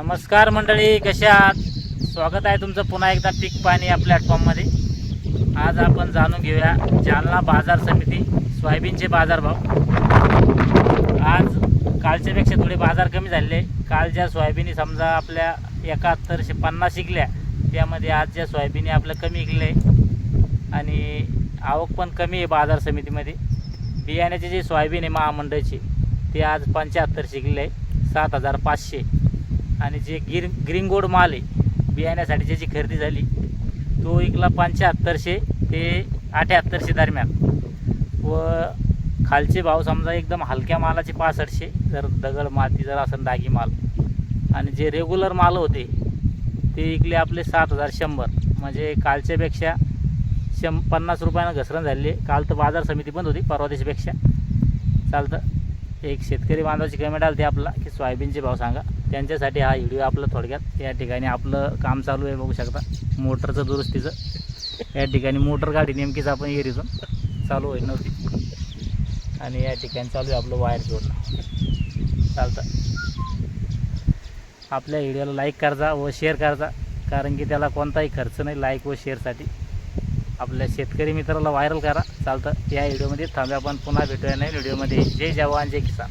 नमस्कार मंडळी, कशा आहात? स्वागत आहे तुमचं पुन्हा एकदा पीक पाणी या प्लॅटफॉर्ममध्ये. आज आपण जाणून घेऊया जालना बाजार समिती सोयाबीनचे बाजारभाव. आज कालच्यापेक्षा थोडे बाजार कमी झाले. काल ज्या सोयाबीनी समजा आपल्या 7150 विकल्या, त्यामध्ये आज ज्या सोयाबीनी आपल्या कमी विकले आणि आवक पण कमी आहे बाजार समितीमध्ये. बियाण्याचे जे सोयाबीन आहे महामंडळचे ते आज 75 विकले 7500. आणि जे ग्रीन गोल्ड माल आहे बियाण्यासाठी ज्याची खरेदी झाली तो विकला 7500 ते 7800 दरम्यान. व खालचे भाव समजा एकदम हलक्या मालाचे 6500 जर दगड माती जर असेल डागी माल. आणि जे रेग्युलर माल होते ते विकले आपले 7100. म्हणजे कालच्यापेक्षा 50 रुपयानं घसरण झाली. काल तर बाजार समिती बंद होती परवा दिवशीपेक्षा. चालतं, एक शेतकरी बांधवाची कमेंट आली आपला की सोयाबीनचे भाव सांगा. त्यांच्यासाठी हा व्हिडिओ आपला थोडक्यात. या ठिकाणी आपलं काम चालू आहे, बघू शकता मोटरचं दुरुस्तीचं. या ठिकाणी मोटर गाडी नेमकीच आपण एरीतून चालू होईल नव्हती आणि या ठिकाणी चालू आहे आपलं वायर जोडणं. चालतं, आपल्या व्हिडिओला लाईक करायचा व शेअर करायचा, कारण की त्याला कोणताही खर्च नाही लाईक व शेअरसाठी. आपल्या शेतकरी मित्राला व्हायरल करा. चालतं, या व्हिडिओमध्ये थांबूया. आपण पुन्हा भेटूया नवीन व्हिडिओमध्ये. जय जवान जय किसान.